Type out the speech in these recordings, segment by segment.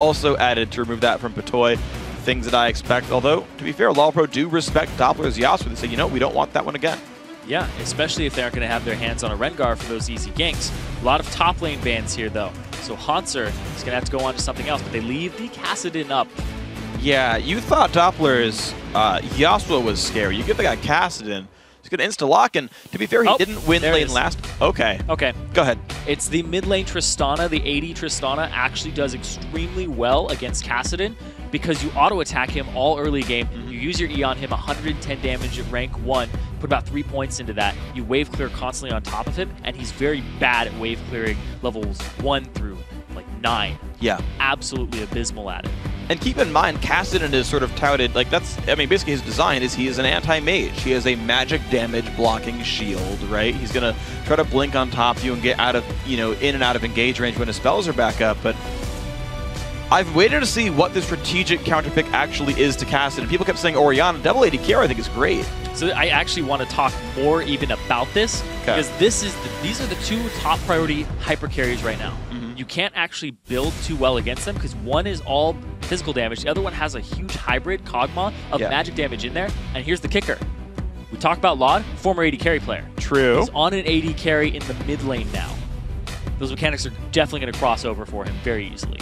also added to remove that from Patoy. Things that I expect. Although, to be fair, LoLPro do respect Doppler's Yasuo. They say, you know, we don't want that one again. Yeah, especially if they aren't going to have their hands on a Rengar for those easy ganks. A lot of top lane bans here, though. So Hanser is going to have to go on to something else, but they leave the Kassadin up. Yeah, you thought Doppler's Yasuo was scary. You give the guy Kassadin, he's going to insta-lock, and to be fair, he didn't win lane last. Okay. Okay. Go ahead. It's the mid lane Tristana. The AD Tristana actually does extremely well against Kassadin because you auto-attack him all early game. You use your E on him, 110 damage at rank 1, put about 3 points into that. You wave clear constantly on top of him, and he's very bad at wave clearing levels 1 through like 9. Yeah. Absolutely abysmal at it. And keep in mind, Kassadin is sort of touted, like that's, I mean, basically his design is he is an anti-mage. He has a magic damage blocking shield, right? He's going to try to blink on top of you and get out of, you know, in and out of engage range when his spells are back up, but I've waited to see what the strategic counterpick actually is to Kassadin. People kept saying Orianna, double AD carry I think is great. So I actually want to talk more even about this, because these are the two top priority hyper carries right now. You can't actually build too well against them because one is all physical damage, the other one has a huge hybrid Kog'Maw of magic damage in there, and here's the kicker. We talked about Laud, former AD carry player. True. He's on an AD carry in the mid lane now. Those mechanics are definitely going to cross over for him very easily.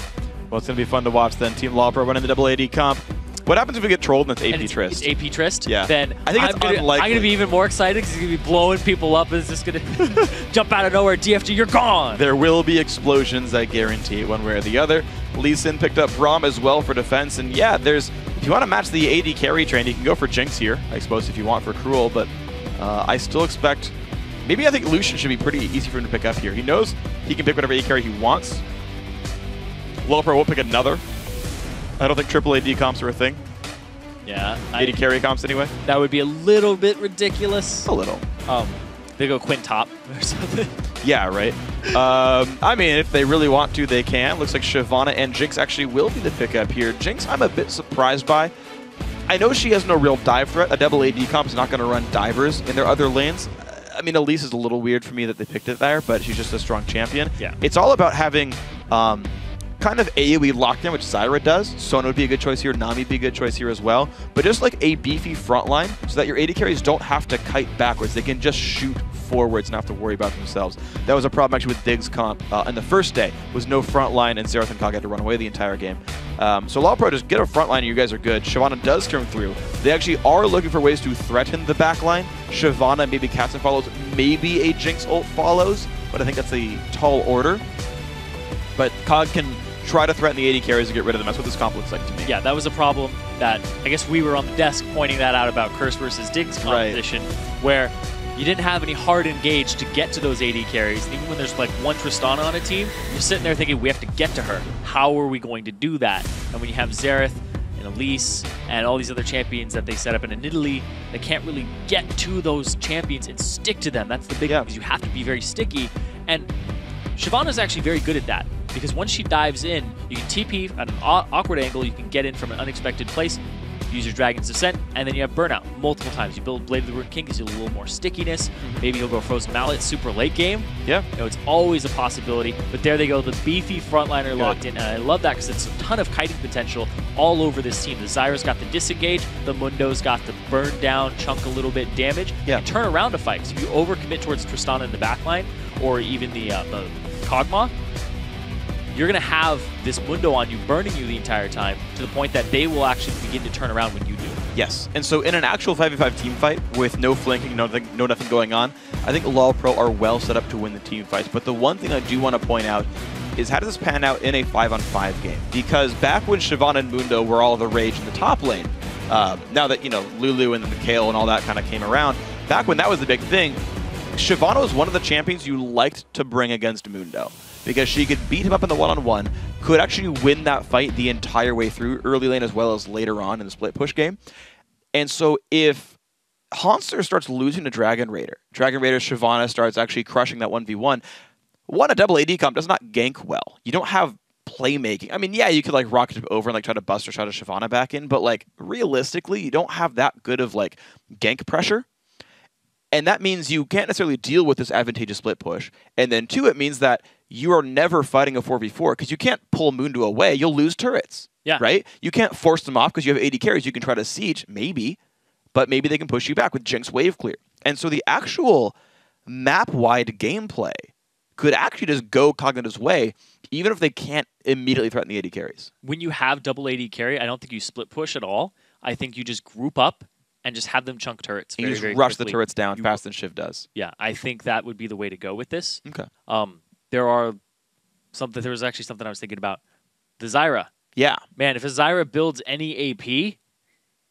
Well, it's going to be fun to watch then. Team LoLPro running the double AD comp. What happens if we get trolled and it's AP Trist? It's AP Trist? Yeah. Then I think it's unlikely. I'm going to be even more excited because he's going to be blowing people up and it's just going to jump out of nowhere. DFG, you're gone! There will be explosions, I guarantee, one way or the other. Lee Sin picked up Braum as well for defense. And yeah, if you want to match the AD carry train, you can go for Jinx here, I suppose, if you want for Cruel. But I still expect... Maybe I think Lucian should be pretty easy for him to pick up here. He knows he can pick whatever AD carry he wants. LoLPro won't pick another. I don't think triple AD comps are a thing. Yeah. AD carry comps anyway. That would be a little bit ridiculous. A little. They go Quintop or something. Yeah, right. I mean, if they really want to, they can. Looks like Shyvana and Jinx actually will be the pickup here. Jinx, I'm a bit surprised by. I know she has no real dive threat. A double AD comp is not going to run divers in their other lanes. I mean, Elise is a little weird for me that they picked it there, but she's just a strong champion. Yeah. It's all about having kind of AoE lockdown, which Zyra does. Sona would be a good choice here. Nami would be a good choice here as well. But just like a beefy front line so that your AD carries don't have to kite backwards. They can just shoot forwards and not have to worry about themselves. That was a problem actually with Diggs comp in the first day. Was no front line and Xerath and COG had to run away the entire game. So LoLPro, just get a front line and you guys are good. Shyvana does come through. They actually are looking for ways to threaten the back line. Shyvana, maybe Katzen follows, maybe a Jinx ult follows, but I think that's a tall order. But COG can try to threaten the AD carries and get rid of them. That's what this comp looks like to me. Yeah, that was a problem that I guess we were on the desk pointing that out about Curse versus Diggs competition, where you didn't have any hard engage to get to those AD carries. Even when there's like one Tristana on a team, you're sitting there thinking, we have to get to her. How are we going to do that? And when you have Xerath and Elise and all these other champions that they set up in Italy, they can't really get to those champions and stick to them. That's the big thing, because you have to be very sticky. And Shyvana's actually very good at that, because once she dives in, you can TP at an awkward angle, you can get in from an unexpected place, use your Dragon's Descent, and then you have Burnout multiple times. You build Blade of the Ruined King, gives you a little more stickiness. Maybe you'll go Frozen Mallet super late game. Yeah. You know, it's always a possibility, but there they go, the beefy frontliner locked in, and I love that because it's a ton of kiting potential all over this team. The Zyra's got the disengage, the Mundo's got the burn down, chunk a little bit damage, and turn around a fight. So if you overcommit towards Tristana in the backline, or even the Kog'Maw, you're going to have this Mundo on you, burning you the entire time, to the point that they will actually begin to turn around when you do. Yes, and so in an actual 5v5 team fight with no flanking, nothing going on, I think LoLPro are well set up to win the team fights. But the one thing I do want to point out is how does this pan out in a 5-on-5 game? Because back when Shyvana and Mundo were all the rage in the top lane, now that, you know, Lulu and the Kayle and all that kind of came around, back when that was the big thing, Shyvana was one of the champions you liked to bring against Mundo, because she could beat him up in the one-on-one, could actually win that fight the entire way through, early lane as well as later on in the split push game. And so if Hanser starts losing to Dragon Raider Shyvana starts actually crushing that 1v1, a double AD comp does not gank well. You don't have playmaking. I mean, yeah, you could like rocket over and like try to bust or shot a Shyvana back in, but like realistically, you don't have that good of like gank pressure. And that means you can't necessarily deal with this advantageous split push. And then two, it means that you are never fighting a 4v4 because you can't pull Mundo away. You'll lose turrets. Yeah. Right? You can't force them off because you have 80 carries. You can try to siege, maybe, but maybe they can push you back with Jinx wave clear. And so the actual map-wide gameplay could actually just go Cognitive's way, even if they can't immediately threaten the 80 carries. When you have double 80 carry, I don't think you split push at all. I think you just group up and just have them chunk turrets And very, you very just rush quickly. the turrets down faster than Shiv does. Yeah, I think that would be the way to go with this. Okay. There was actually something I was thinking about. The Zyra. Yeah. Man, if a Zyra builds any AP, it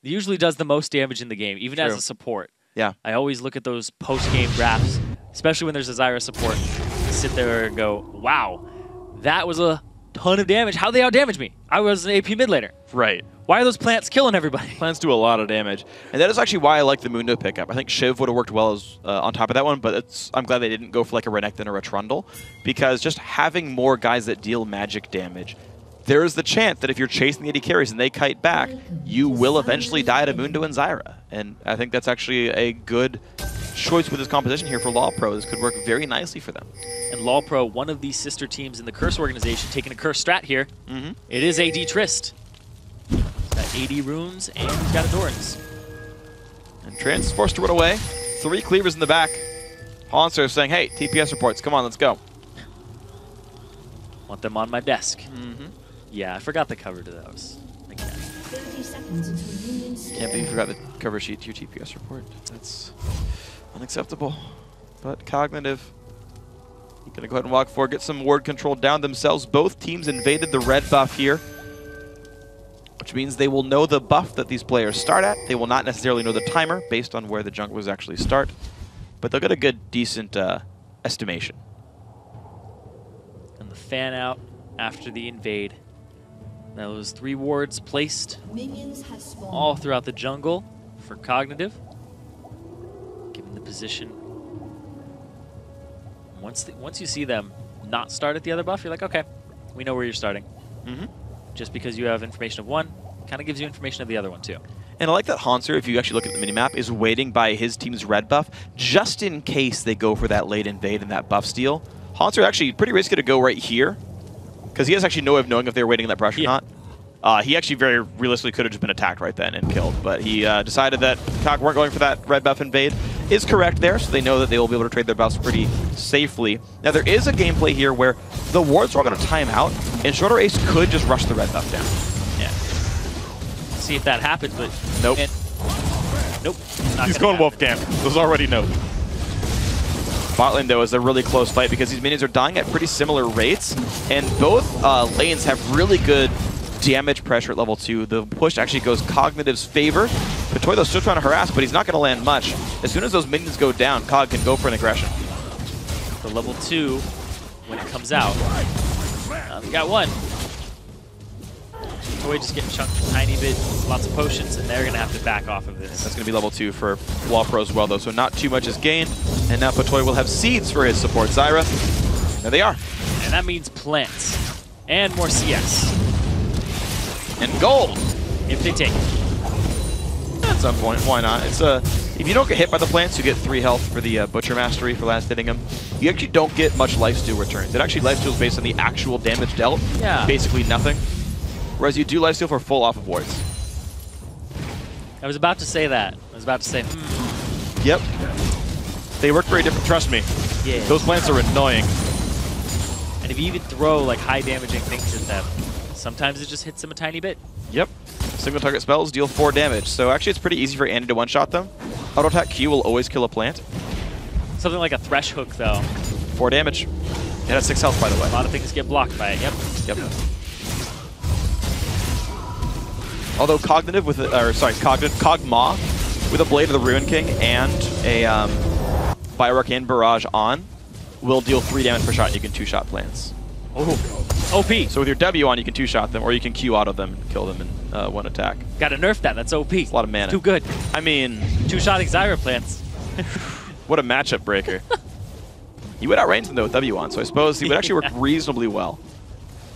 usually does the most damage in the game, even as a support. Yeah. I always look at those post-game graphs, especially when there's a Zyra support, sit there and go, wow, that was a ton of damage. How'd they outdamage me? I was an AP mid laner. Right. Why are those plants killing everybody? Plants do a lot of damage. And that is actually why I like the Mundo pickup. I think Shiv would have worked well as on top of that one, but I'm glad they didn't go for like a Renekton or a Trundle, because just having more guys that deal magic damage, there is the chance that if you're chasing the 80 carries and they kite back, you will eventually die to Mundo and Zyra. And I think that's actually a good choice with this composition here for LoLPro. This could work very nicely for them. And LoLPro, one of these sister teams in the Curse organization, taking a Curse strat here. It is AD Trist. He's got 80 runes and he's got Endurance. And Trance is forced to run away. 3 cleavers in the back. Honser saying, hey, TPS reports, come on, let's go. Want them on my desk. Yeah, I forgot the cover to those. Again. 30 seconds until union start. Can't believe you forgot the cover sheet to your TPS report. That's unacceptable. But Cognitive, gonna go ahead and walk forward, get some ward control down themselves. Both teams invaded the red buff here, which means they will know the buff that these players start at. They will not necessarily know the timer based on where the junglers actually start, but they'll get a good, decent estimation. And the fan out after the invade. Now those 3 wards placed Minions have spawned. all throughout the jungle for Cognitive. Given the position. Once you see them not start at the other buff, you're like, okay, we know where you're starting. Just because you have information of one, kind of gives you information of the other one too. And I like that Honser, if you actually look at the minimap, is waiting by his team's red buff just in case they go for that late invade and that buff steal. Honser actually pretty risky to go right here, because he has actually no way of knowing if they're waiting in that pressure or not. He actually very realistically could have just been attacked right then and killed, but he decided that COG weren't going for that red buff invade. Is correct there, so they know that they will be able to trade their buffs pretty safely. Now there is a gameplay here where the wards are all going to time out, and Shorter Ace could just rush the red buff down. Yeah. See if that happens, but nope. Nope. He's going Wolfgang. There's already no. Bot lane, though, is a really close fight because these minions are dying at pretty similar rates, and both lanes have really good damage pressure at level 2. The push actually goes Cognitive's favor. Patoylo's still trying to harass, but he's not going to land much. As soon as those minions go down, Cog can go for an aggression. The level 2, when it comes out, we got one. Toy just getting chunked a tiny bit, lots of potions, and they're going to have to back off of this. That's going to be level 2 for LoLPro as well, though, so not too much is gained. And now Patoy will have seeds for his support Zyra. There they are. And that means plants. And more CS. And gold! If they take it. At some point, why not? It's if you don't get hit by the plants, you get 3 health for the Butcher Mastery for last hitting him. You actually don't get much lifesteal returns. It actually lifesteals based on the actual damage dealt. Yeah. Basically nothing. Whereas you do lifesteal for full off of wards. I was about to say that. I was about to say, Yep. They work very different, trust me. Yeah. Those plants are annoying. And if you even throw like high damaging things at them, sometimes it just hits them a tiny bit. Yep. Single target spells deal 4 damage. So actually it's pretty easy for Andy to one-shot them. Auto attack Q will always kill a plant. Something like a Thresh Hook though. 4 damage. It has 6 health, by the way. A lot of things get blocked by it, yep. Yep. Although Cognitive with Cogma with a Blade of the Ruin King and a Bioarcane Barrage on will deal 3 damage per shot. You can 2-shot plants. Oh, OP. So with your W on, you can 2-shot them, or you can Q auto them and kill them in 1 attack. Gotta nerf that, that's OP. It's a lot of mana. Too good. I mean... 2-shotting Zyra plants. What a matchup breaker. You would outrange them though with W on, so I suppose he would actually work reasonably well.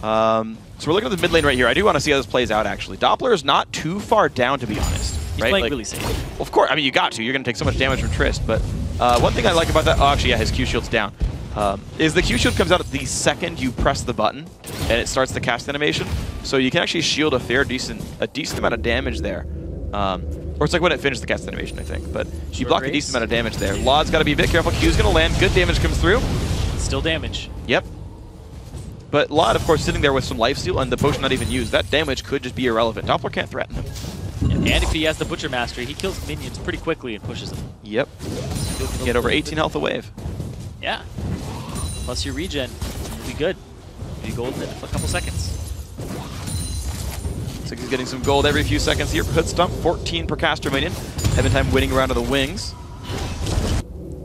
So we're looking at the mid lane right here. I do want to see how this plays out, actually. Doppler is not too far down, to be honest. He's right? playing really safe. Well, of course, I mean, you got to. You're going to take so much damage from Trist, but one thing I like about that... Oh, actually, yeah, his Q shield's down. is the Q shield comes out the second you press the button, and it starts the cast animation. So you can actually shield a decent amount of damage there. Or it's like when it finishes the cast animation, I think. But you block a decent amount of damage there. Laud's got to be a bit careful. Q's going to land. Good damage comes through. Still damage. Yep. But Laud, of course, sitting there with some lifesteal and the potion not even used. That damage could just be irrelevant. Doppler can't threaten him. And if he has the Butcher Mastery, he kills minions pretty quickly and pushes them. Yep. Get over 18 health a wave. Yeah. Plus your regen, you'll be good. You'll be golden in a couple seconds. So he's getting some gold every few seconds here for Hood Stomp. 14 per caster minion. Heaventime winning around to the wings.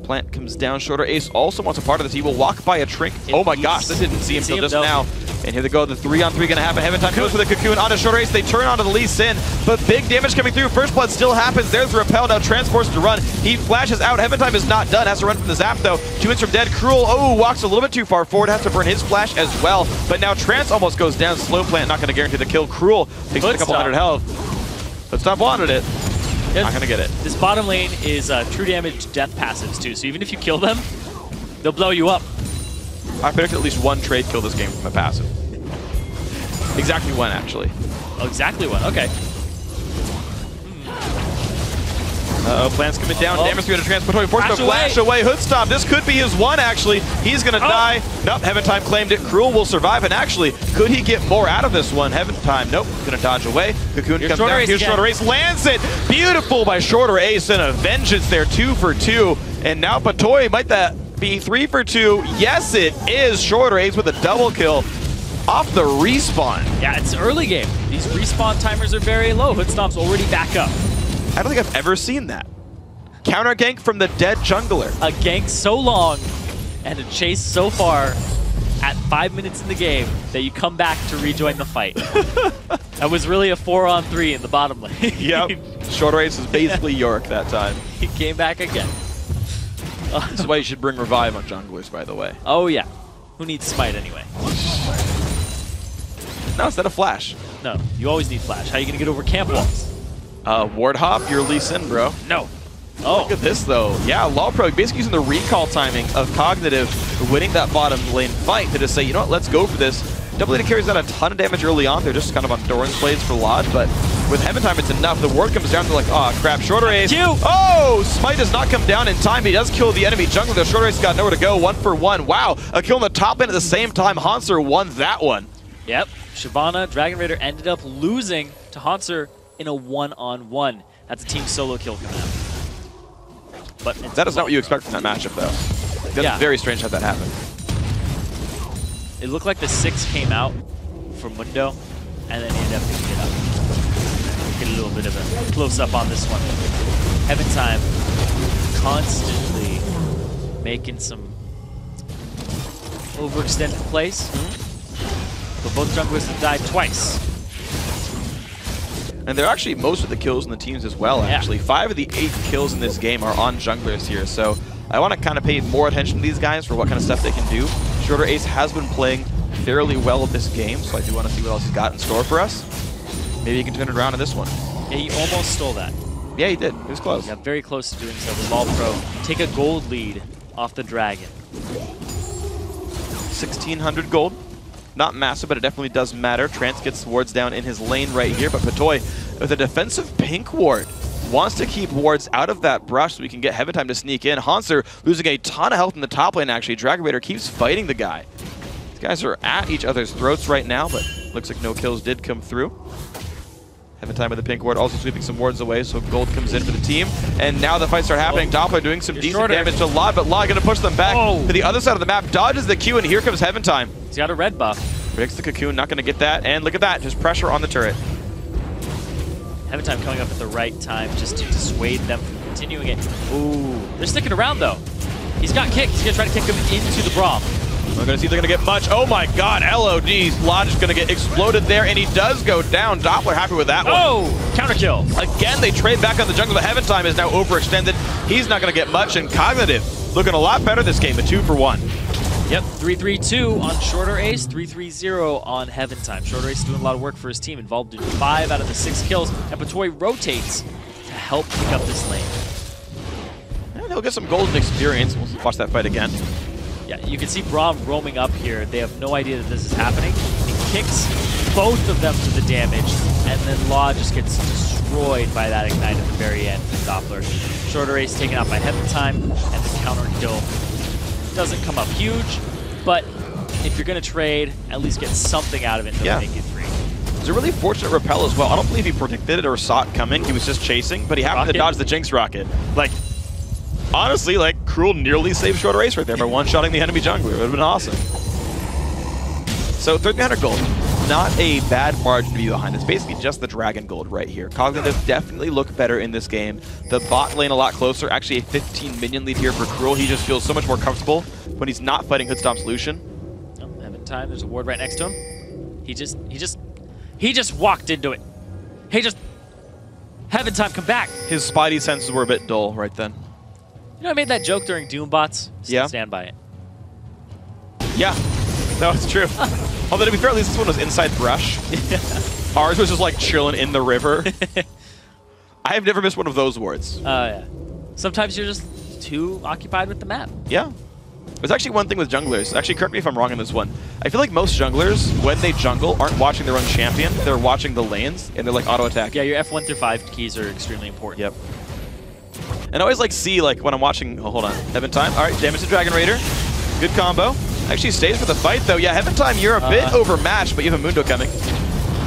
Plant comes down. Shorter Ace also wants a part of this. He will walk by a Trink. Oh my gosh, this didn't see him until just now. And here they go. The 3-on-3 going to happen. Heaventime goes for the Cocoon onto Shorter Ace. They turn onto the Lee Sin, but big damage coming through. First blood still happens. There's the repel. Now transports to run. He flashes out. Heaventime is not done. Has to run from the zap though. 2 hits from dead. Cruel, walks a little bit too far forward. Has to burn his flash as well. But now Trance almost goes down. Slow Plant not going to guarantee the kill. Cruel takes a couple hundred health. But Stop wanted it. Not going to get it. This bottom lane is true damage death passives too. So even if you kill them, they'll blow you up. I predict at least one trade kill this game from a passive. Exactly one, actually. Oh, exactly one. Okay. Plant's coming down. Damage through to transport. Forced to flash away. Hood Stomp. This could be his one, actually. He's going to die. Nope. Heaventime claimed it. Cruel will survive. And actually, could he get more out of this one? Heaventime. Nope. Going to dodge away. Cocoon comes down. Here's Shorter Ace. Lands it. Beautiful by Shorter Ace and a vengeance there. 2 for 2. And now Patoy, might that be 3 for 2? Yes, it is. Shorter Ace with a double kill. Off the respawn. Yeah, it's early game. These respawn timers are very low. Hood Stomp's already back up. I don't think I've ever seen that. Counter gank from the dead jungler. A gank so long and a chase so far at 5 minutes in the game that you come back to rejoin the fight. That was really a 4-on-3 in the bottom lane. Yep. Shorter Ace is basically York that time. He came back again. This is why you should bring Revive on junglers, by the way. Oh, yeah. Who needs Smite anyway? No, instead of Flash. No, you always need Flash. How are you going to get over camp walls? Ward Hop, you're Lee Sin, bro. No. Oh. Look at this, though. Yeah, LoLPro basically using the recall timing of Cognitive winning that bottom lane fight to just say, you know what, let's go for this. Double Lane carries out a ton of damage early on. They're just kind of on Doran's blades for Laud, but with Heaventime, it's enough. The ward comes down, they're like, oh, crap. Shorter Ace. Oh, Smite does not come down in time, but he does kill the enemy jungler. The Shorter Ace got nowhere to go. 1 for 1. Wow, a kill on the top lane at the same time. Hanser won that one. Yep. Shyvana, Dragon Raider ended up losing to Hanser in a 1-on-1. That's a team solo kill coming out. But that is not what you expect from that matchup, though. That's very strange how that happened. It looked like the 6 came out from Mundo, and then he ended up picking it up. Get a little bit of a close-up on this one. Heaventime constantly making some overextended plays. But both junglers have died twice. And they're actually most of the kills in the teams as well, actually. 5 of the 8 kills in this game are on junglers here, so I want to kind of pay more attention to these guys for what kind of stuff they can do. Shorter Ace has been playing fairly well this game, so I do want to see what else he's got in store for us. Maybe he can turn it around in this one. Yeah, he almost stole that. Yeah, he did. He was close. Yeah, very close to doing so. The LoLPro take a gold lead off the Dragon. 1,600 gold. Not massive, but it definitely does matter. Trance gets wards down in his lane right here, but Patoy with a defensive pink ward wants to keep wards out of that brush so we can get Heaventime to sneak in. Hanser losing a ton of health in the top lane, actually. Dragon Raider keeps fighting the guy. These guys are at each other's throats right now, but looks like no kills did come through. Heaventime with the pink ward, also sweeping some wards away, so gold comes in for the team. And now the fights are happening. Doppler doing some decent damage to Laud, but Laud going to push them back to the other side of the map. Dodges the Q, and here comes Heaventime. He's got a red buff. Breaks the Cocoon, not going to get that. And look at that, just pressure on the turret. Heaventime coming up at the right time just to dissuade them from continuing it. Ooh, they're sticking around though. He's got kicked. He's going to try to kick him into the brawl. We're going to see if they're going to get much. Oh my god, LODs. Laud is going to get exploded there, and he does go down. Doppler happy with that one. Oh, counter kill. Again, they trade back on the jungle, but Heaventime is now overextended. He's not going to get much, and Cognitive looking a lot better this game, a 2 for 1. Yep, 3-3-2 on Shorter Ace, 3-3-0 on Heaventime. Shorter Ace is doing a lot of work for his team, involved in 5 out of the 6 kills, and Patoy rotates to help pick up this lane. And he'll get some golden experience. We'll watch that fight again. Yeah, you can see Braum roaming up here. They have no idea that this is happening. He kicks both of them to the damage, and then Law just gets destroyed by that Ignite at the very end with Doppler. Shorter Ace taken out by Heaven Time, and the counter kill doesn't come up huge, but if you're going to trade, at least get something out of it to make it 3. It was a really fortunate repel as well. I don't believe he predicted it or saw it coming. He was just chasing, but he happened to dodge the Jinx rocket. Like, honestly, like, Cruel nearly saved Shorter Ace right there by one-shotting the enemy jungler. It would have been awesome. So 1,300 gold. Not a bad margin to be behind. It's basically just the Dragon Gold right here. Cognitive definitely look better in this game. The bot lane a lot closer. Actually a 15 minion lead here for Cruel. He just feels so much more comfortable when he's not fighting Hoodstomp's Lucian. Oh, Heaven Time, there's a ward right next to him. He just walked into it. Heaven Time, come back. His spidey senses were a bit dull right then. You know, I made that joke during Doombots. Yeah. Stand by it. Yeah, no, it's true. Although to be fair, at least this one was inside brush. Ours was just like chilling in the river. I have never missed one of those wards. Yeah. Sometimes you're just too occupied with the map. Yeah. There's actually one thing with junglers. Actually, correct me if I'm wrong on this one. I feel like most junglers, when they jungle, aren't watching their own champion. They're watching the lanes, and they're like auto-attacking. Yeah, your F1 through 5 keys are extremely important. Yep. And I always like see, like, when I'm watching... Oh, hold on. Heaven Time. All right, damage to Dragon Raider. Good combo. Actually stays for the fight, though. Yeah, Heaven Time, you're a bit overmatched, but you have a Mundo coming.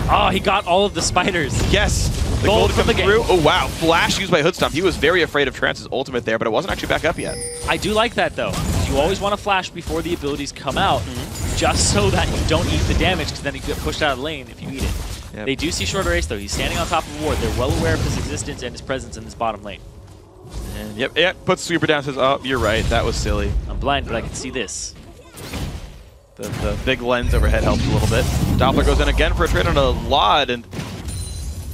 Oh, he got all of the spiders. Yes. The gold coming through. Oh, wow. Flash used by Hoodstomp. He was very afraid of Trance's ultimate there, but it wasn't actually back up yet. I do like that, though. You always want to flash before the abilities come out, just so that you don't eat the damage, because then you get pushed out of the lane if you eat it. Yep. They do see Shorter Ace, though. He's standing on top of the ward. They're well aware of his existence and his presence in this bottom lane. And yep, puts Sweeper down, says, oh, you're right. That was silly. I'm blind, but I can see this. The big lens overhead helps a little bit. Doppler goes in again for a trade on a Laud, and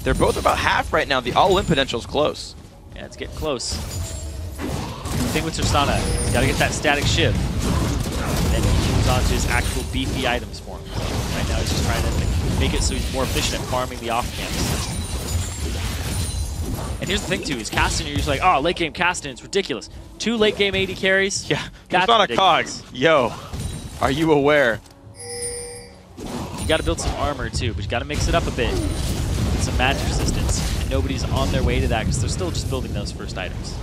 they're both about half right now. The all-in potential's close. Yeah, it's getting close. The thing with Tristana, he's got to get that static shiv. And he moves on to his actual beefy items for him. So right now he's just trying to make it so he's more efficient at farming the off-camps. And here's the thing, too, is Caston, you're just like, oh, late game Caston, it's ridiculous. 2 late game AD carries? Yeah, that's not a COG. Yo. Are you aware? You got to build some armor too, but you got to mix it up a bit with some magic resistance. And nobody's on their way to that because they're still just building those first items.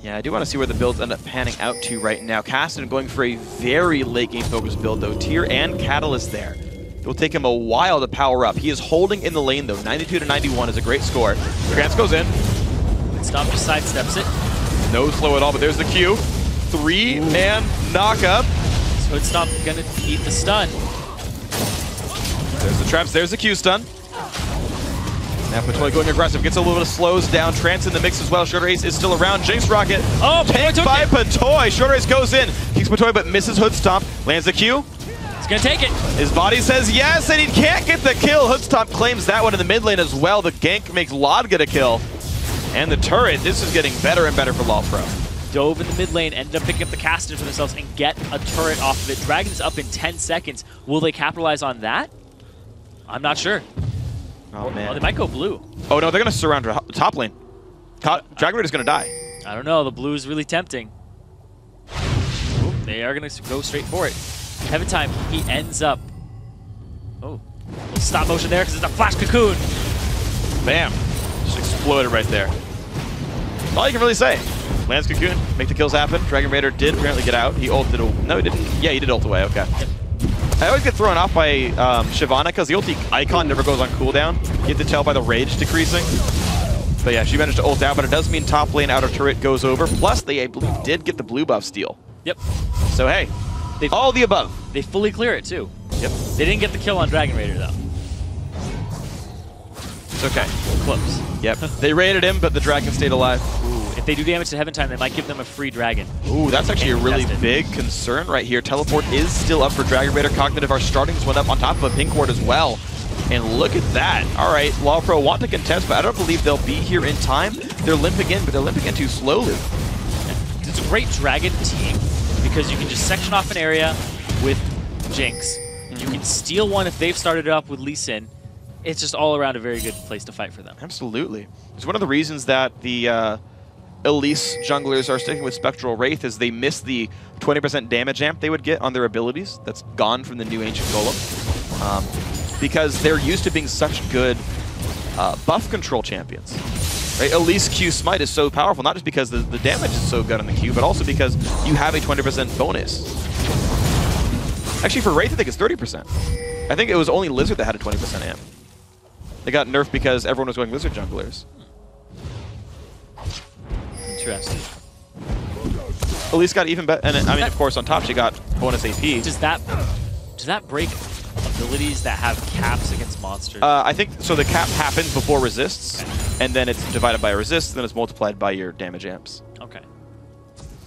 Yeah, I do want to see where the builds end up panning out to right now. Caston going for a very late game focused build though. Tier and Catalyst there. It will take him a while to power up. He is holding in the lane though. 92 to 91 is a great score. Trance goes in. Stomp just sidesteps it. No slow at all, but there's the Q. 3-man knockup. Hoodstomp gonna eat the stun. There's the traps, there's the Q stun. Now Patoy going aggressive, gets a little bit of slows down. Trance in the mix as well. Shorter Ace is still around. Jinx Rocket. Oh, tanked by Patoy. Shorter Ace goes in. Kicks Patoy but misses Hoodstomp. Lands the Q. He's gonna take it. His body says yes, and he can't get the kill. Hoodstomp claims that one in the mid lane as well. The gank makes Laud get a kill. And the turret, this is getting better and better for LoLPro. Dove in the mid lane, ended up picking up the Caston for themselves and get a turret off of it. Dragon's up in 10 seconds. Will they capitalize on that? I'm not sure. Oh, man. Oh, they might go blue. Oh, no, they're going to surround the top lane. Dragon Raider's going to die. I don't know. The blue is really tempting. Ooh, they are going to go straight for it. Heaven Time, he ends up... Oh, little stop motion there because it's a flash cocoon. Bam. Just exploded right there. That's all you can really say. Lands Cocoon, make the kills happen. Dragon Raider did apparently get out. He ulted. No, he didn't. Yeah, he did ult away. Okay. I always get thrown off by Shyvana because the ulti icon never goes on cooldown. You have to tell by the rage decreasing. But yeah, she managed to ult out, but it does mean top lane outer turret goes over. Plus, they, I believe, did get the blue buff steal. Yep. So hey, all the above. They fully clear it too. Yep. They didn't get the kill on Dragon Raider though. It's okay. Close. Yep. They raided him, but the dragon stayed alive. Ooh. If they do damage to Heaven Time, they might give them a free dragon. Ooh, that's actually a really big concern right here. Teleport is still up for Dragon Raider. Cognitive are starting this one up on top of a pink ward as well. And look at that. All right, LoLPro want to contest, but I don't believe they'll be here in time. They're limping in, but they're limping in too slowly. It's a great dragon team because you can just section off an area with Jinx. You can steal one if they've started it up with Lee Sin. It's just all around a very good place to fight for them. Absolutely. It's one of the reasons that the Elise junglers are sticking with Spectral Wraith as they miss the 20% damage amp they would get on their abilities. That's gone from the new Ancient Golem. Because they're used to being such good buff control champions. Right? Elise Q Smite is so powerful, not just because the damage is so good on the Q, but also because you have a 20% bonus. Actually, for Wraith, I think it's 30%. I think it was only Lizard that had a 20% amp. They got nerfed because everyone was going Lizard junglers. Interesting. Elise got even better, and I mean, of course, on top she got bonus AP. Does that break abilities that have caps against monsters? I think so. The cap happens before resists, and then it's divided by a resist, then it's multiplied by your damage amps. Okay.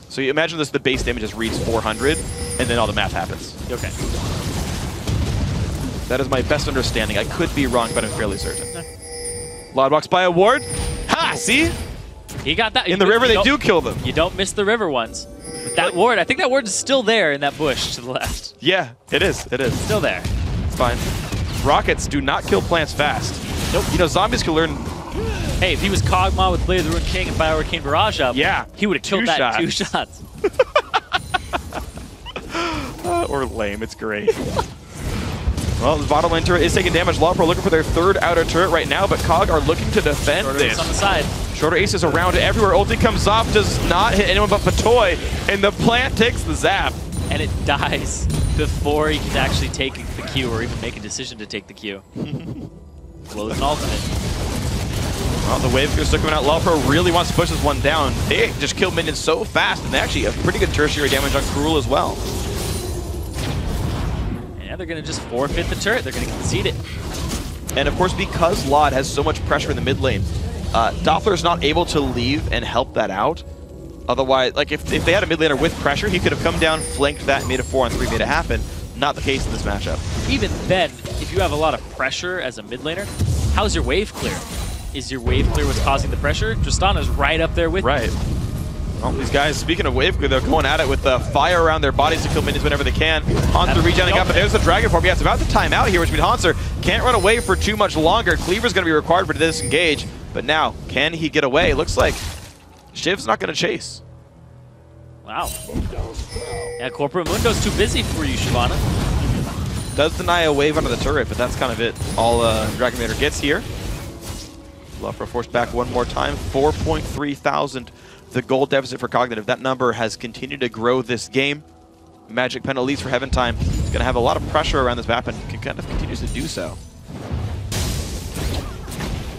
So you imagine this: the base damage just reads 400, and then all the math happens. Okay. That is my best understanding. I could be wrong, but I'm fairly certain. Loud walks by a ward. Ha! See? He got that. In the river, they do kill them. You don't miss the river ones. But that ward, I think that ward is still there in that bush to the left. Yeah, it is. It is. Still there. It's fine. Rockets do not kill plants fast. Nope. You know, zombies can learn. Hey, if he was Kog'Maw with Blade of the Ruined King and Fire Arcane Barrage up, yeah, he would have killed that in 2 shots. Or lame. It's great. Well, the bottom lane turret is taking damage. LoLPro looking for their 3rd outer turret right now, but COG are looking to defend this. On the side. Shorter Ace is around everywhere. Ulti comes off, does not hit anyone but Patoy, and the plant takes the zap. And it dies before he can actually take the Q or even make a decision to take the Q. Blows an ultimate. Well, the wave gear still coming out. LoLPro really wants to push this one down. They just kill minions so fast, and they actually have pretty good tertiary damage on Cruel as well. Yeah, they're going to just forfeit the turret. They're going to concede it. And of course, because Lod has so much pressure in the mid lane, Doppler's not able to leave and help that out. Otherwise, like if they had a mid laner with pressure, he could have come down, flanked that, made a 4-on-3, made it happen. Not the case in this matchup. Even then, if you have a lot of pressure as a mid laner, how's your wave clear? Is your wave clear what's causing the pressure? Tristana's right up there with you. Well, these guys, speaking of wave clear, they're going at it with fire around their bodies to kill minions whenever they can. Hanser regenerating up, but there's the Dragon Form. Yeah, it's about to time out here, which means Hanser can't run away for too much longer. Cleaver's going to be required for disengage, but now, can he get away? Looks like Shiv's not going to chase. Wow. Yeah, Corporate Mundo's too busy for you, Shyvana. Does deny a wave under the turret, but that's kind of it. All Dragon Raider gets here. LoLPro forced back one more time. 4.3 thousand. The gold deficit for Cognitive. That number has continued to grow this game. Magic Pen Elise for Heaven Time is going to have a lot of pressure around this map and kind of continues to do so.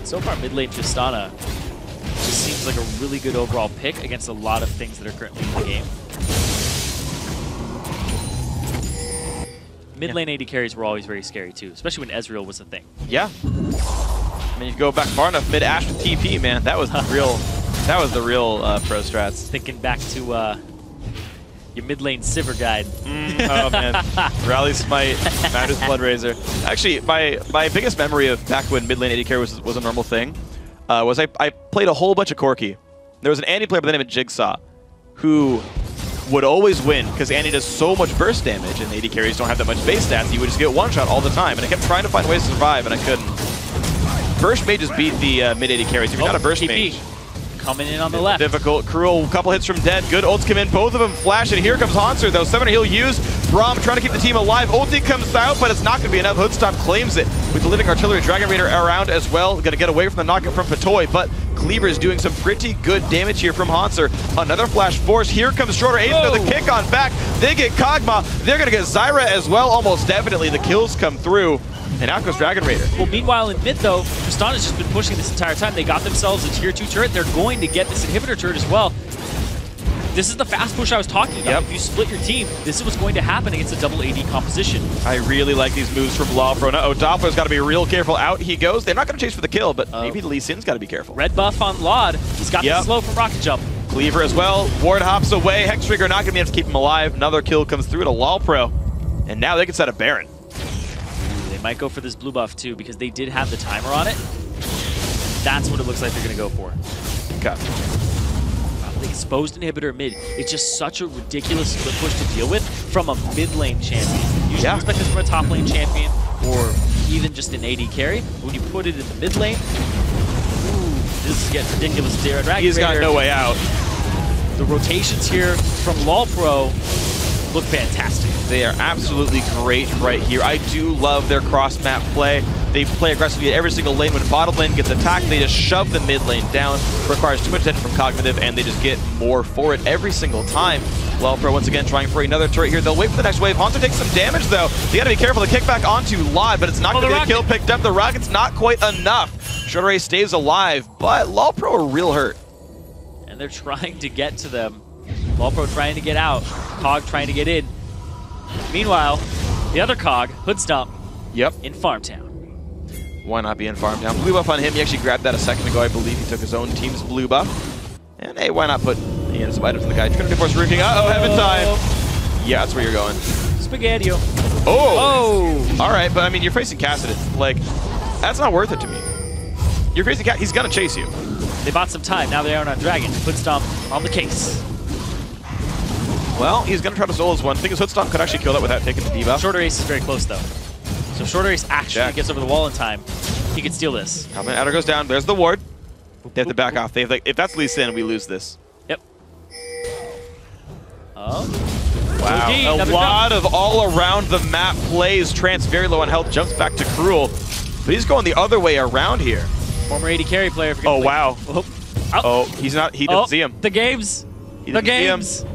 So far, mid lane Tristana just seems like a really good overall pick against a lot of things that are currently in the game. Mid lane AD carries were always very scary too, especially when Ezreal was a thing. Yeah. I mean, you go back far enough, mid Ashe with TP, man. That was the real. That was the real pro strats. Thinking back to your mid lane Sivir guide. Oh man, Rally Smite, Madness Blood Razor. Actually, my biggest memory of back when mid lane AD carry was a normal thing was I played a whole bunch of Corki. There was an Annie player by the name of Jigsaw who would always win because Annie does so much burst damage and AD carries don't have that much base stats. He would just get one shot all the time, and I kept trying to find ways to survive, and I couldn't. Burst mages beat the mid AD carries. If you're not a burst mage. Coming in on the left. Difficult. Cruel, couple hits from Dead. Good ults come in. Both of them flash, and here comes Hanser, though. 7 he'll use. Braum trying to keep the team alive. Ulti comes out, but it's not going to be enough. Hoodstomp claims it with the living artillery. Dragon Raider around as well. Going to get away from the knockout from Patoy, but Cleaver is doing some pretty good damage here from Hanser. Another flash force. Here comes Shorter Ace with the kick on back. They get Kog'Maw. They're going to get Zyra as well. Almost definitely the kills come through. And out goes Dragon Raider. Well, meanwhile in mid though, Tristana's just been pushing this entire time. They got themselves a tier 2 turret. They're going to get this inhibitor turret as well. This is the fast push I was talking about. If you split your team, this is what's going to happen against a double AD composition. I really like these moves from LoLPro. Oh, Doppler's got to be real careful. Out he goes. They're not going to chase for the kill, but maybe Lee Sin's got to be careful. Red buff on Lod. He's got the slow from Rocket Jump. Cleaver as well. Ward hops away. Hextrigger not going to be able to keep him alive. Another kill comes through to LoLPro. And now they can set a Baron. Might go for this blue buff too because they did have the timer on it. That's what it looks like they're going to go for. Okay. The exposed inhibitor mid. It's just such a ridiculous split push to deal with from a mid lane champion. Usually you expect this from a top lane champion or even just an AD carry. But when you put it in the mid lane, This is getting ridiculous there. He's got no way out. The rotations here from LoLPro look fantastic. They are absolutely great right here. I do love their cross-map play. They play aggressively at every single lane. When bottom lane gets attacked, they just shove the mid lane down. Requires too much attention from Cognitive, and they just get more for it every single time. LoLPro once again trying for another turret here. They'll wait for the next wave. Hanzo takes some damage though. They gotta be careful. The kickback onto Live, but it's not gonna get a kill picked up. The rocket's not quite enough. Shorter stays alive, but LoLPro are real hurt. And they're trying to get to them. LoLPro trying to get out. COG trying to get in. Meanwhile, the other COG, Hood Stomp, in Farmtown. Why not be in Farmtown? Blue buff on him. He actually grabbed that a second ago. I believe he took his own team's blue buff. And hey, why not put some items to the guy? 200 force rooking. Uh-oh, heaven time. Yeah, that's where you're going. Spaghetti. Oh! All right, but I mean, you're facing Cassidy. Like, that's not worth it to me. You're facing Cassidy. He's going to chase you. They bought some time. Now they are on Dragon. Hood Stomp on the case. Well, he's going to try to solo this one. I think his Hood Stomp could actually kill that without taking the debuff. Shorter Ace is very close, though. So Shorter Ace actually gets over the wall in time. He can steal this. Covenant Adder goes down. There's the ward. They have to back off. They have, like, if that's Lee Sin, we lose this. Yep. Oh. Wow. A lot of all around the map plays. Trance very low on health. Jumps back to Cruel. But he's going the other way around here. Former AD carry player. Oh, wow. Oh, he's not. He doesn't see him. The games. The games.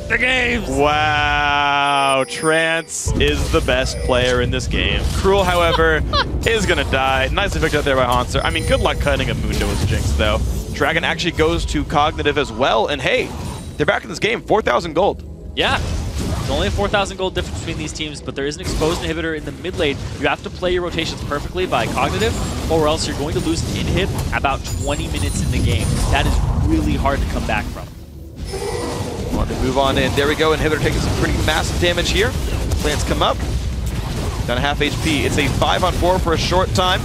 The games. Wow. Trance is the best player in this game. Cruel, however, is going to die. Nicely picked up there by Hanser. I mean, good luck cutting a Mundo as Jinx, though. Dragon actually goes to Cognitive as well. And hey, they're back in this game. 4,000 gold. Yeah. There's only a 4,000 gold difference between these teams, but there is an exposed inhibitor in the mid lane. You have to play your rotations perfectly by Cognitive, or else you're going to lose an inhib about 20 minutes in the game. That is really hard to come back from. Want to move on in. There we go. Inhibitor taking some pretty massive damage here. Plants come up. Down to half HP. It's a 5-on-4 for a short time,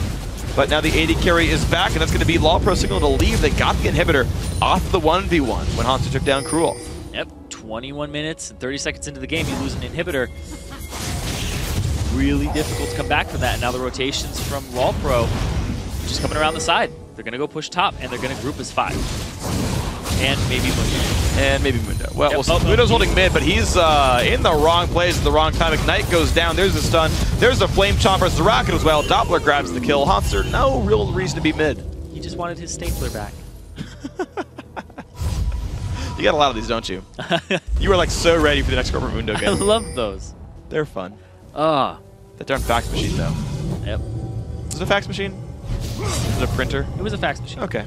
but now the AD carry is back, and that's going to be LoLPro signal to leave. They got the inhibitor off the 1v1 when Hanzo took down Cruel. Yep, 21 minutes and 30 seconds into the game, you lose an inhibitor. Really difficult to come back from that. And now the rotations from LoLPro just coming around the side. They're going to go push top, and they're going to group as 5. And maybe Mundo. And maybe Mundo. Well, Mundo's holding mid, but he's in the wrong place at the wrong time. Ignite goes down. There's the stun. There's the Flame Chomper. The rocket as well. Doppler grabs the kill. Hanser, no real reason to be mid. He just wanted his stapler back. You got a lot of these, don't you? You were like so ready for the next Corporate Mundo game. I love those. They're fun. Ah. That darn fax machine, though. Yep. Was it a fax machine? Was it a printer? It was a fax machine. Okay.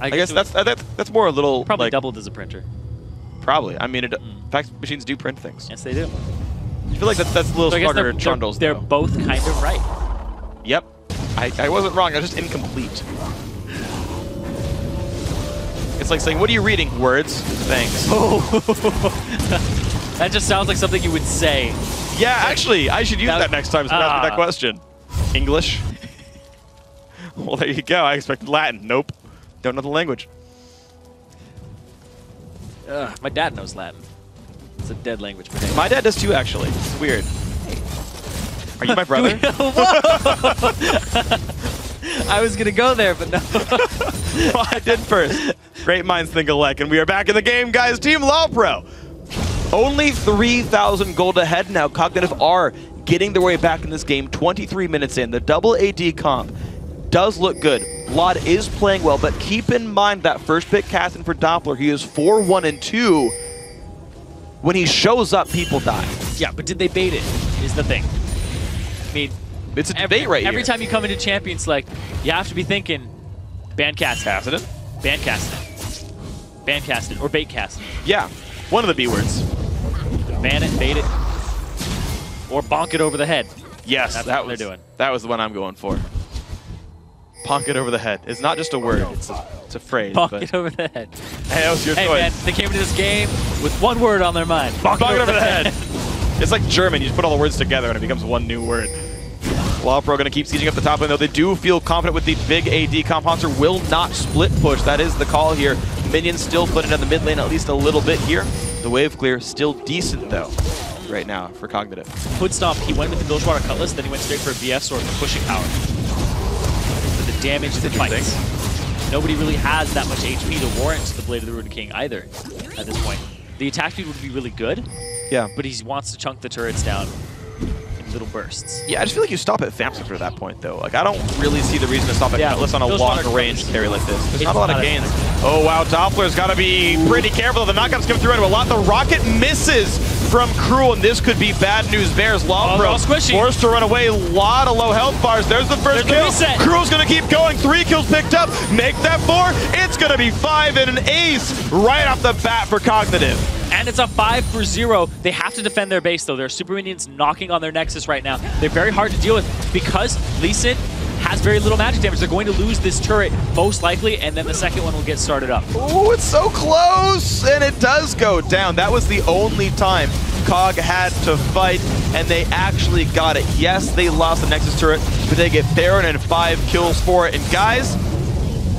I guess that's more a little probably like, doubled as a printer. Probably. I mean, fax machines do print things. Yes, they do. I feel like that's a little smarter trundles. They're both kind of right. Yep. I wasn't wrong. I was just incomplete. It's like saying, "What are you reading?" Words. Thanks. Oh. That just sounds like something you would say. Yeah, actually, I should use that next time. Someone ask me that question. English. Well, there you go. I expected Latin. Nope. Don't know the language. My dad knows Latin. It's a dead language for him. My dad does too, actually. It's weird. Are you my brother? I was going to go there, but no. Well, I did first. Great minds think alike, and we are back in the game, guys. Team LoLPro. Only 3,000 gold ahead now. Cognitive are getting their way back in this game. 23 minutes in. The double AD comp does look good. Lod is playing well, but keep in mind that first pick casting for Doppler, he is 4-1-2. When he shows up, people die. Yeah, but did they bait it, is the thing. I mean, it's a debate right here. Every time you come into Champion Select, you have to be thinking, ban casted. Ban casted. Ban casted, or bait casted. Yeah, one of the B words. Ban it, bait it, or bonk it over the head. Yes, that's what they're doing. That was the one I'm going for. Bonk it over the head. It's not just a word, it's a phrase. Bonk it over the head. Hey, that was your choice. Hey man, they came into this game with one word on their mind. Bonk it over the head. It's like German, you just put all the words together and it becomes one new word. LoLPro going to keep sieging up the top lane, though. They do feel confident with the big AD comp. Hanser will not split push. That is the call here. Minions still putting in the mid lane at least a little bit here. The wave clear still decent, though, right now for Cognitive. Hood Stomp, he went with the Bilgewater Cutlass, then he went straight for a BF sword for pushing power. But the damage the fights. Nobody really has that much HP to warrant the Blade of the Ruined King either at this point. The attack speed would be really good, but he wants to chunk the turrets down in little bursts. Yeah, I just feel like you stop at Famps after that point, though. Like, I don't really see the reason to stop at Cutlass on a long-range carry like this. There's not a lot of gains. Oh, wow, Doppler's got to be pretty careful. The knockouts come through into a lot. The rocket misses from Cruel, and this could be bad news bears. LoLPro forced to run away. A lot of low health bars. There's the first kill. Cruel's going to keep going. 3 kills picked up. Make that 4. It's going to be 5 and an ace right off the bat for Cognitive. And it's a 5 for 0. They have to defend their base, though. There are super minions knocking on their Nexus right now. They're very hard to deal with because Lee Sin has very little magic damage. They're going to lose this turret, most likely, and then the second one will get started up. Oh, it's so close, and it does go down. That was the only time COG had to fight, and they actually got it. Yes, they lost the Nexus turret, but they get Baron and 5 kills for it. And guys,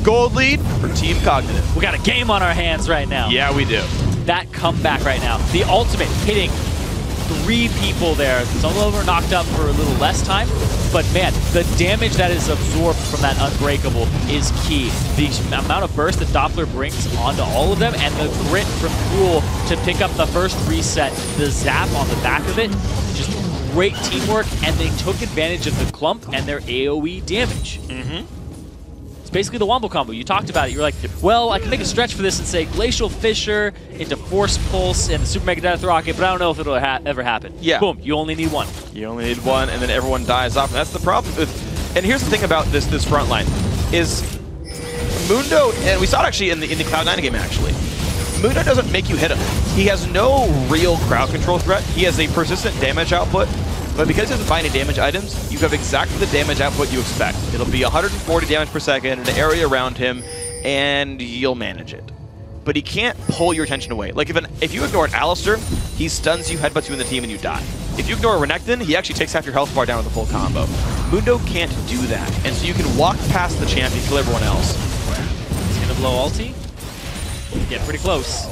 gold lead for Team Cognitive. We got a game on our hands right now. Yeah, we do. That comeback right now. The ultimate hitting 3 people there. Some of them are knocked up for a little less time, but man, the damage that is absorbed from that Unbreakable is key. The amount of burst that Doppler brings onto all of them, and the grit from Cruel to pick up the first reset, the zap on the back of it, just great teamwork, and they took advantage of the clump and their AoE damage. It's basically the Wombo combo. You talked about it. You were like, well, I can make a stretch for this and say Glacial Fissure into Force Pulse and the Super Mega Death Rocket, but I don't know if it'll ever happen. Yeah. Boom, you only need 1. You only need 1, and then everyone dies off. And that's the problem. And here's the thing about this front line is Mundo, and we saw it actually in the Cloud9 game, actually. Mundo doesn't make you hit him. He has no real crowd control threat. He has a persistent damage output. But because he doesn't buy any damage items, you have exactly the damage output you expect. It'll be 140 damage per second in an area around him, and you'll manage it. But he can't pull your attention away. Like, if you ignore an Alistar, he stuns you, headbutts you in the team, and you die. If you ignore a Renekton, he actually takes half your health bar down with a full combo. Mundo can't do that, and so you can walk past the champion, kill everyone else. He's going to blow ulti. Get pretty close.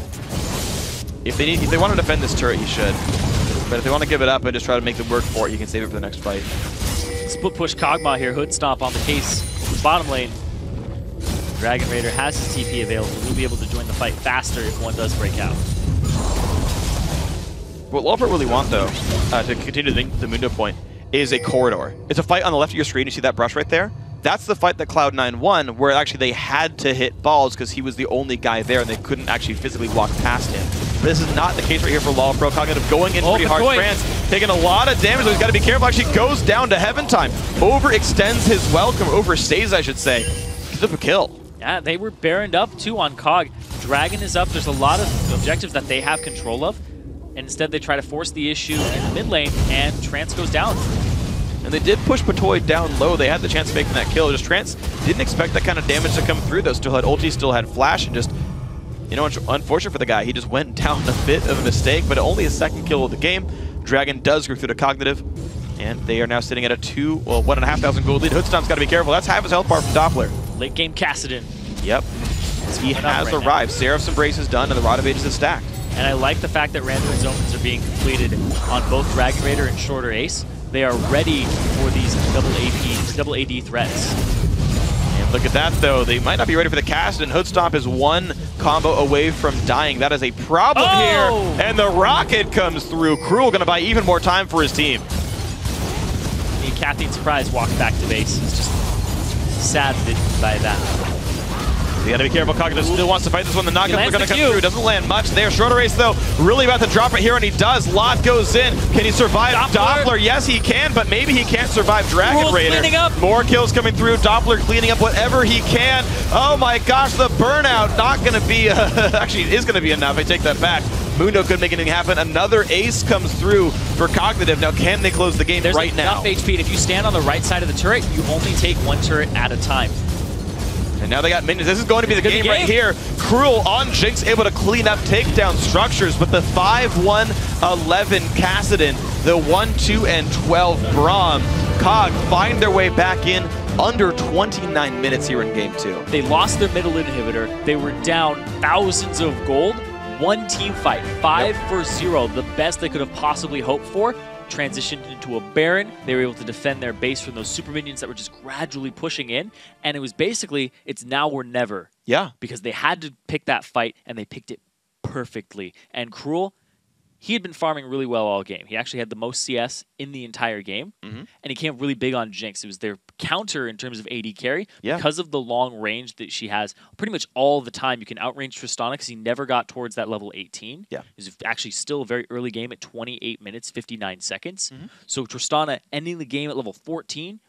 If they want to defend this turret, he should. But if they want to give it up and just try to make them work for it, you can save it for the next fight. Split push Kog'Maw here, Hood Stomp on the case. Bottom lane. Dragon Raider has his TP available. He'll be able to join the fight faster if one does break out. What LoLPro really want, though, to continue the Mundo point, is a corridor. It's a fight on the left of your screen. You see that brush right there? That's the fight that Cloud9 won, where actually they had to hit balls because he was the only guy there and they couldn't actually physically walk past him. But this is not the case right here for LoLPro. Cognitive going in pretty hard. France taking a lot of damage, so he's got to be careful. Actually goes down to Heaven Time. Overextends his welcome, overstays, I should say. Gives up a kill. Yeah, they were baroned up too on COG. Dragon is up. There's a lot of objectives that they have control of. And instead they try to force the issue in the mid lane, and Trance goes down. And they did push Patoy down low. They had the chance of making that kill. Just Trance didn't expect that kind of damage to come through, though. Still had ulti, still had flash, and just, you know, unfortunate for the guy. He just went down a bit of a mistake, but only his second kill of the game. Dragon does go through to Cognitive, and they are now sitting at a 1,500 gold lead. Hoodstomp's got to be careful. That's half his health bar from Doppler. Late game Kassadin. Yep. He has arrived. Seraph's Embrace is done, and the Rod of Ages is stacked. And I like the fact that random zones are being completed on both Dragon Raider and Shorter Ace. They are ready for these double AD threats. And look at that, though. They might not be ready for the cast, and Hoodstomp is 1 combo away from dying. That is a problem here. And the rocket comes through. Cruel going to buy even more time for his team. And Caffeine Surprise walks back to base. He's just saddened by that. You gotta be careful. Cognitive still wants to fight this one. The knockups are gonna come through. Doesn't land much there. Shorter Ace, though, really about to drop it here, and he does. Lot goes in. Can he survive Doppler? Yes, he can, but maybe he can't survive Dragon Raider. More kills coming through. Doppler cleaning up whatever he can. Oh my gosh, the burnout not gonna be, actually it is gonna be enough. I take that back. Mundo could make anything happen. Another ace comes through for Cognitive. Now, can they close the game right now? There's enough HP. If you stand on the right side of the turret, you only take 1 turret at a time. And now they got minions. This is going to be the game right here. Cruel on Jinx, able to clean up takedown structures, but the 5-1-11 Kassadin, the 1-2 and 12 Braum, COG find their way back in under 29 minutes here in game 2. They lost their middle inhibitor. They were down thousands of gold. 1 team fight, 5 for 0, the best they could have possibly hoped for. transitioned into a Baron. They were able to defend their base from those super minions that were just gradually pushing in. And it was basically, it's now or never. Yeah. Because they had to pick that fight, and they picked it perfectly. And Cruel, he had been farming really well all game. He actually had the most CS in the entire game, and he came up really big on Jinx. It was their counter in terms of AD carry. Because of the long range that she has pretty much all the time. You can outrange Tristana because he never got towards that level 18. It was actually still a very early game at 28 minutes, 59 seconds. So Tristana ending the game at level 14,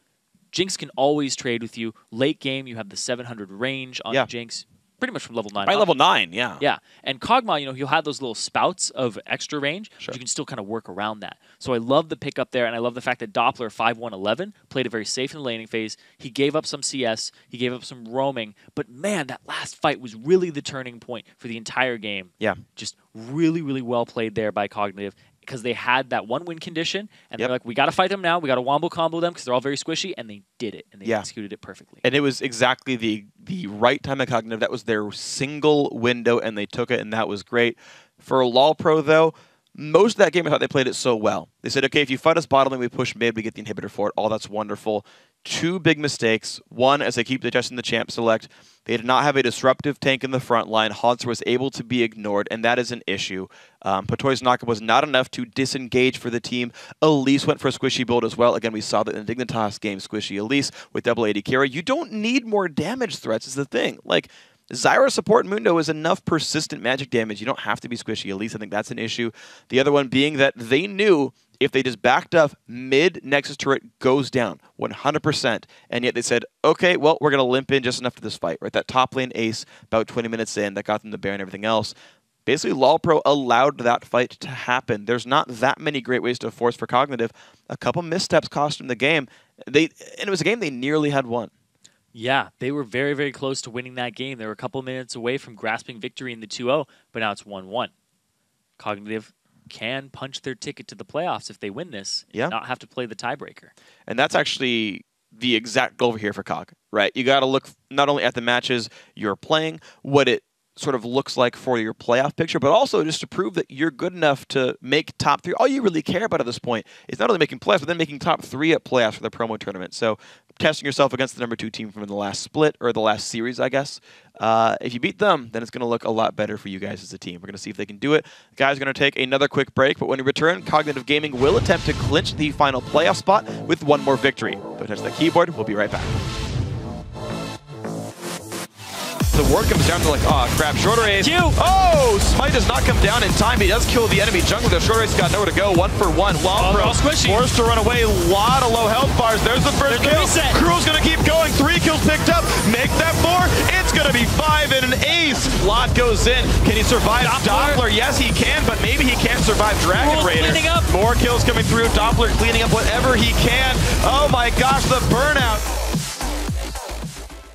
Jinx can always trade with you. Late game, you have the 700 range on Jinx. Pretty much from level 9 By up. level 9, yeah. Yeah. And Kog'Maw, you know, he'll have those little spouts of extra range, but you can still kind of work around that. So I love the pickup there, and I love the fact that Doppler 5-1-11 played it very safe in the laning phase. He gave up some CS, he gave up some roaming, but man, that last fight was really the turning point for the entire game. Yeah. Just really, really well played there by Cognitive, because they had that one win condition, and they're like, we got to fight them now, we got to wombo combo them because they're all very squishy, and they did it, and they executed it perfectly. And it was exactly the right time at Cognitive. That was their single window, and they took it, and that was great. For LoLPro, though, most of that game, I thought they played it so well. They said, okay, if you fight us bottom lane, we push mid, we get the inhibitor for it. All that's wonderful. Two big mistakes. One, as they keep adjusting the champ select, they did not have a disruptive tank in the front line. Haunter was able to be ignored, and that is an issue. Patoy's knockup was not enough to disengage for the team. Elise went for a squishy build as well. Again, we saw that in the Dignitas game, squishy Elise with double AD carry. You don't need more damage threats is the thing. Like, Zyra support Mundo is enough persistent magic damage. You don't have to be squishy Elise. I think that's an issue. The other one being that they knew if they just backed up, mid-Nexus turret goes down 100%. And yet they said, okay, well, we're going to limp in just enough to this fight. Right, that top lane ace about 20 minutes in, that got them the Baron and everything else. Basically, LoLPro allowed that fight to happen. There's not that many great ways to force for Cognitive. A couple missteps cost them the game. And it was a game they nearly had won. Yeah, they were very, very close to winning that game. They were a couple minutes away from grasping victory in the 2-0, but now it's 1-1. Cognitive can punch their ticket to the playoffs if they win this and not have to play the tiebreaker. And that's actually the exact goal here for COG, right? You got to look not only at the matches you're playing, what it sort of looks like for your playoff picture, but also just to prove that you're good enough to make top 3. All you really care about at this point is not only making playoffs, but then making top 3 at playoffs for the promo tournament. So testing yourself against the #2 team from the last split, or the last series, I guess. If you beat them, then it's going to look a lot better for you guys as a team. We're going to see if they can do it. The guys are going to take another quick break, but when we return, Cognitive Gaming will attempt to clinch the final playoff spot with one more victory. Don't touch the keyboard. We'll be right back. The ward comes down to like, oh crap, shorter ace. Oh, Smite does not come down in time. He does kill the enemy jungler. The short ace got nowhere to go. 1-for-1. LoLPro forced to run away. A lot of low health bars. There's the first kill. Cruel's going to keep going. 3 kills picked up. Make that 4. It's going to be 5 and an ace. Lot goes in. Can he survive Doppler? Yes, he can, but maybe he can't survive Dragon Raider. More kills coming through. Doppler cleaning up whatever he can. Oh my gosh, the burnout.